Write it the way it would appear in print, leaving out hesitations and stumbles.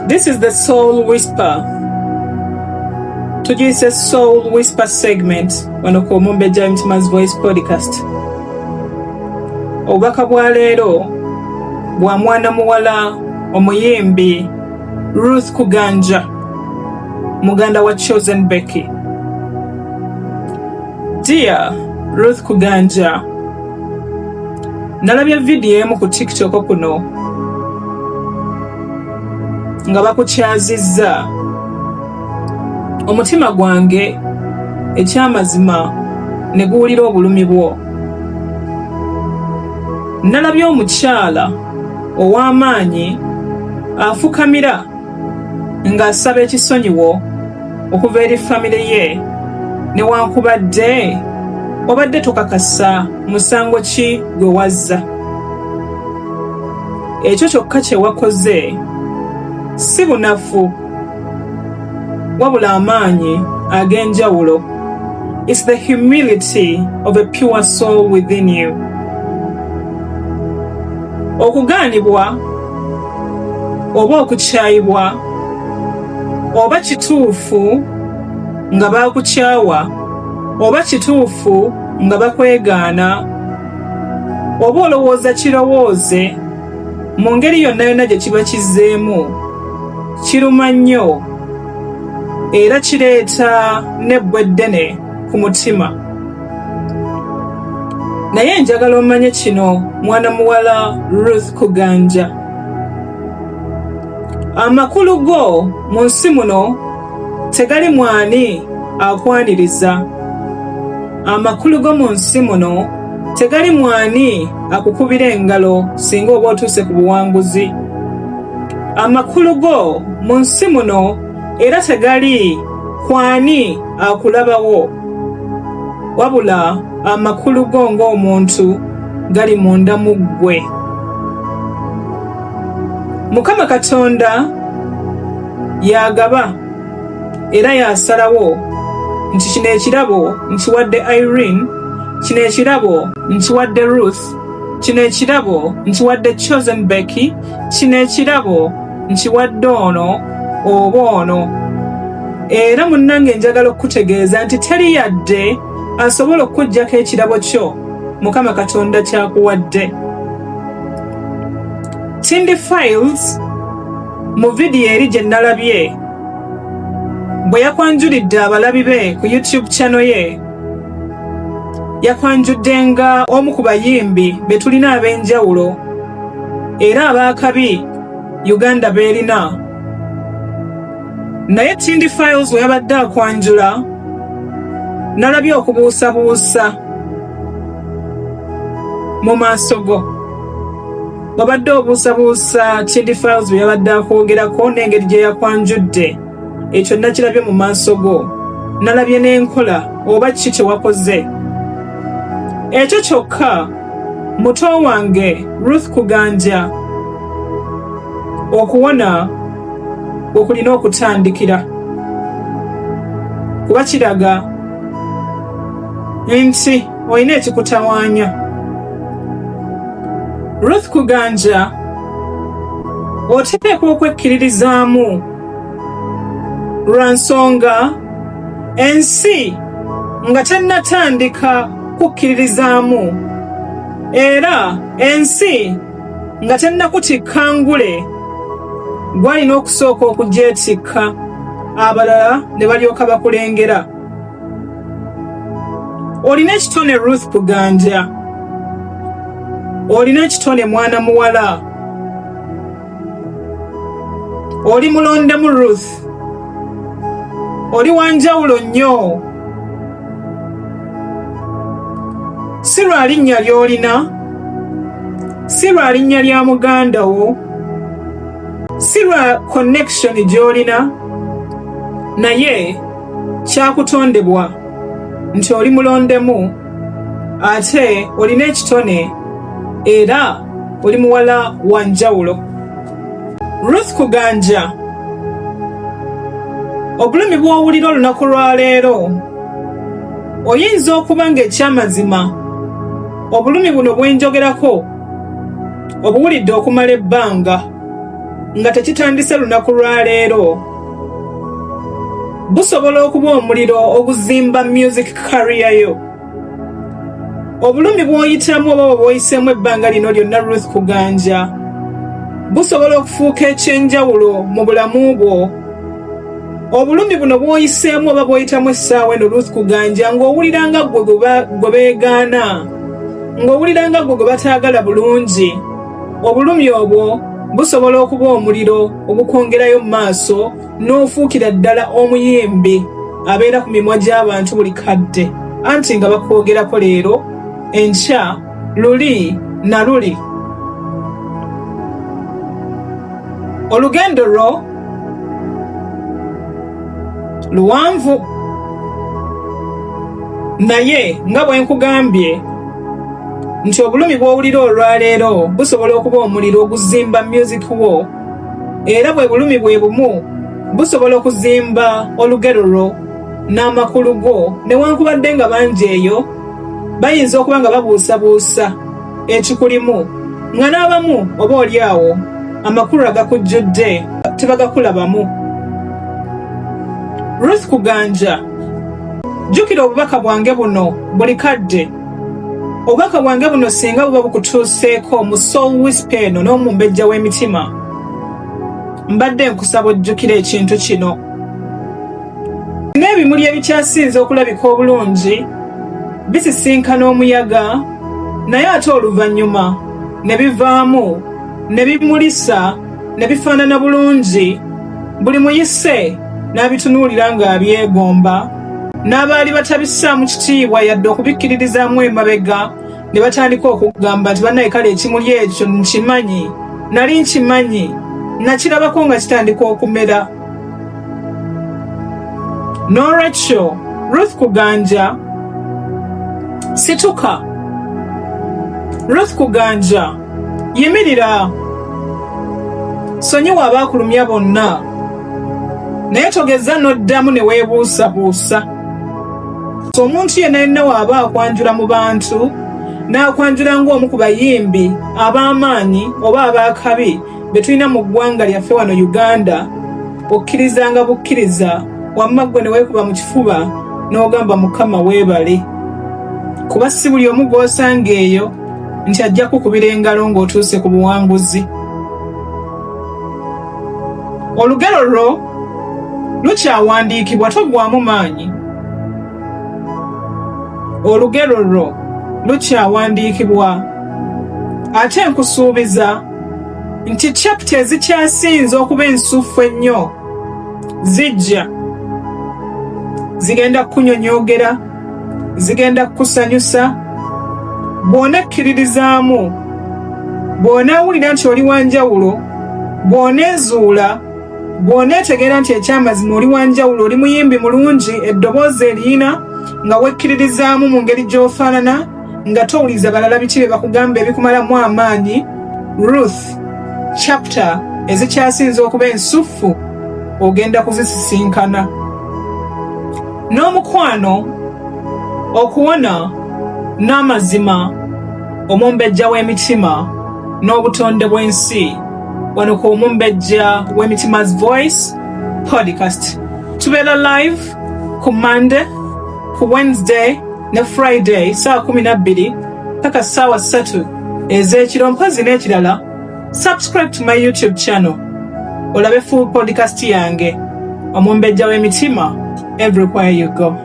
This is the Soul Whisper. Tugise Soul Whisper segment wano ku Omumbejja Mutima's Voice podcast. Obubaka bwa leero bwa mwana muwala omuyimbi Ruth Kuganja, Muganda wa chosen Becky. Dear Ruth Kuganja, nalabye video emu ku TikTok kuno nga bakukyazizza. Omutima gwange ekyamazima ne guwulira obulumi bwo. Nalabye omukyala ow'amaanyi afukamira ng'asaba ekisonyiwo okuva eri famire ye, newankubadde obadde tokakasa musango ki gwe wazza. Ekyo kyokka kye wakoze si bunafu wabula amaanyi ag'enjawulo. It's the humility of a pure soul within you. Okugaanibwa oba okukyayibwa oba kituufu nga baakukyawa oba kituufu nga bakwegaana oba olowooza kirowooze, mu ngeri yonna yonna gye kiba kizzeemu kiruma nnyo era kireeta n'ebbwa eddene ku mutima. Naye njagala omanye kino, mwana muwala Ruth Kuganja. Amakulu go mu nsi muno tegali mwani akwaniriza. Amakulu go mu nsi muno tegali mwani akukubira engalo singa oba otuuse ku buwanguzi. Amakulu go mu nsi muno era tegali kwani akulabawo, wabula amakulu go ng'omuntu gali munda mu ggwe. Mukama Katonda yagaba era yasalawo nti kino ekirabo nkiwadde Irene, kino ekirabo nkiwadde Ruth, kino ekirabo nkiwadde chosen Becky, kino ekirabo nkiwadde ono oba ono. Era munnange njagala okutegeeza nti teri yadde asobola okuggyako ekirabo kyo Mukama Katonda kyakuwadde. Tindi Files mu vidiyo eri gye nalabye bwe yakwanjulidde abalabi be ku YouTube channel ye, yakwanjudde nga omu ku bayimbi be tulina ab'enjawulo era abaakabi Uganda beerina. Naye Tindi Files we yabadde akwanjula nalabye okubuusabuusa mu maaso go. Wabadde obuusabuusa Tindi Files we yabadde akwogerako n'engeri gye yakwanjudde, ekyo nakirabye mu maaso go. Nalabye n'enkola oba kiki kye wakoze. Ekyo kyokka muto wange Ruth Kuganja, okuwona okulina okutandikira, kuba kiraga nti olina ekikutawaanya. Ruth Kuganja, oteekwa okwekkiririzaamu lwa nsonga ensi nga tennatandika kukkiririzaamu, era ensi nga tennakutikka ngule gwalina okusooka okugyetikka, abalala ne balyoka bakulengera. Olina ekitone Ruth Kuganja, olina ekitone mwana muwala, oli mulondemu Ruth, oli wanjawulo nnyo. Si lwa linnya ly'olina, si lwa linnya lya muganda wo, si lwa connection gy'olina, naye kyakutondebwa nti oli mulondemu ate olina ekitone era oli muwala wa njawulo. Ruth Kuganja, obulumi bw'owulira olunaku lwa leero oyinza okuba ng'ekyamazima obulumi buno bwe njogerako obuwulidde okumala ebbanga, nga tekitandise lunaku lwa leero busobola okuba omuliro oguzimba music career yo. Obulumi bw'oyitamu oba bw'oyiseemu ebbanga lino lyonna Ruth Kuganja busobola okufuuka ekyenjawulo mu bulamu bwo. Obulumi buno bw'oyiseemu oba bw'oyitamu essaawa eno Ruth Kuganja ng'owulira nga gwe beegaana, ng'owulira nga gwe bataagala bulungi, obulumi obwo busobola okuba omuliro ogukwongerayo mu maaso n'ofuukira ddala omuyimbi abeera ku mimwa gy'abantu buli kadde, anti nga bakwogerako leero, enkya, luli na luli. Olugendo lwo luwanvu, naye nga bwe nkugambye nti obulumi bw'owulira olwaleero busobola okuba omuliro oguzimba music wo, era bwe bulumi bwe bumu busobola okuzimba olugero lwo n'amakulu go, newankubadde nga bangi eyo bayinza okuba nga babuusabuusa ekikulimu, nga n'abamu oba oli awo amakulu agakujjudde tebagakulabamu. Ruth Kuganja, jjukira obubaka bwange buno buli kadde. Obubaka bwange buno singa buba bukutuuseeko mu Soul Whisper eno n'Omumbejja w'emitima, mbadde nkusaba ojjukira ekintu kino. N'ebimuli ebikyasinze okulabika obulungi bisisinkana omuyaga, naye ate oluvannyuma ne bivaamu ne bimulisa ne bifaanana bulungi, buli muyise n'abitunuulira ng'abyegomba, n'abaali batabissaamu kitiibwa yadde okubikkiririzaamu emabega ne batandika okugamba nti bannaye kale ekimuli ekyo nkimanyi, nali nkimanyi, nakirabako nga kitandika okumera. N'olwekyo Ruth Kuganja, situka. Ruth Kuganja, yimirira. Sonyiwa abaakulumya bonna, naye togeza n'oddamu ne weebuusabuusa. So omuntu yenna yenna waaba akwanjula mu bantu, n'akwanjula ng'omu ku bayimbi ab'amaanyi oba ab'akabi be tulina mu ggwanga lyaffe wano Uganda, okkirizanga bukkiriza, wamma ggwe ne weekuba mu kifuba n'ogamba Mukama weebale. Kuba si buli omu gw'osanga eyo nti ajja kukubira engalo ng'otuuse ku buwanguzi. Olugero lwo lukyawandiikibwa, toggwamu maanyi. Olugero lwo lukyawandiikibwa, ate nkusuubiza nti chapter ezikyasinze okuba ensuffu ennyo zijja, zigenda kukunyonyogera, zigenda kukusanyusa, bw'onekkiririzaamu, bw'oneewulira nti oli wanjawulo, bw'oneezuula, bw'oneetegeera nti ekyamazima oli wanjawulo, oli muyimbi mulungi, eddoboozi eriyina, nga wekkiririzaamu mu ngeri gy'ofaanana, nga towuliza balala biki bye bakugamba ebikumalamu amaanyi. Ruth, chapter ezikyasinze okuba ensuffu ogenda kuzisisinkana. N'omukwano, okuwona, n'amazima, Omumbejja w'emitima, n'obutonde bw'ensi, wano ku Omumbejja w'emitima's Voice podcast. Tubeera live ku Monday, ku Wednesday ne Friday saa 12 paka ssaawa 3 ez'ekiro. Mpozi n'ekirala, subscribe to my YouTube channel olabe full podcast yange Omumbejja w'emitima everywhere you go.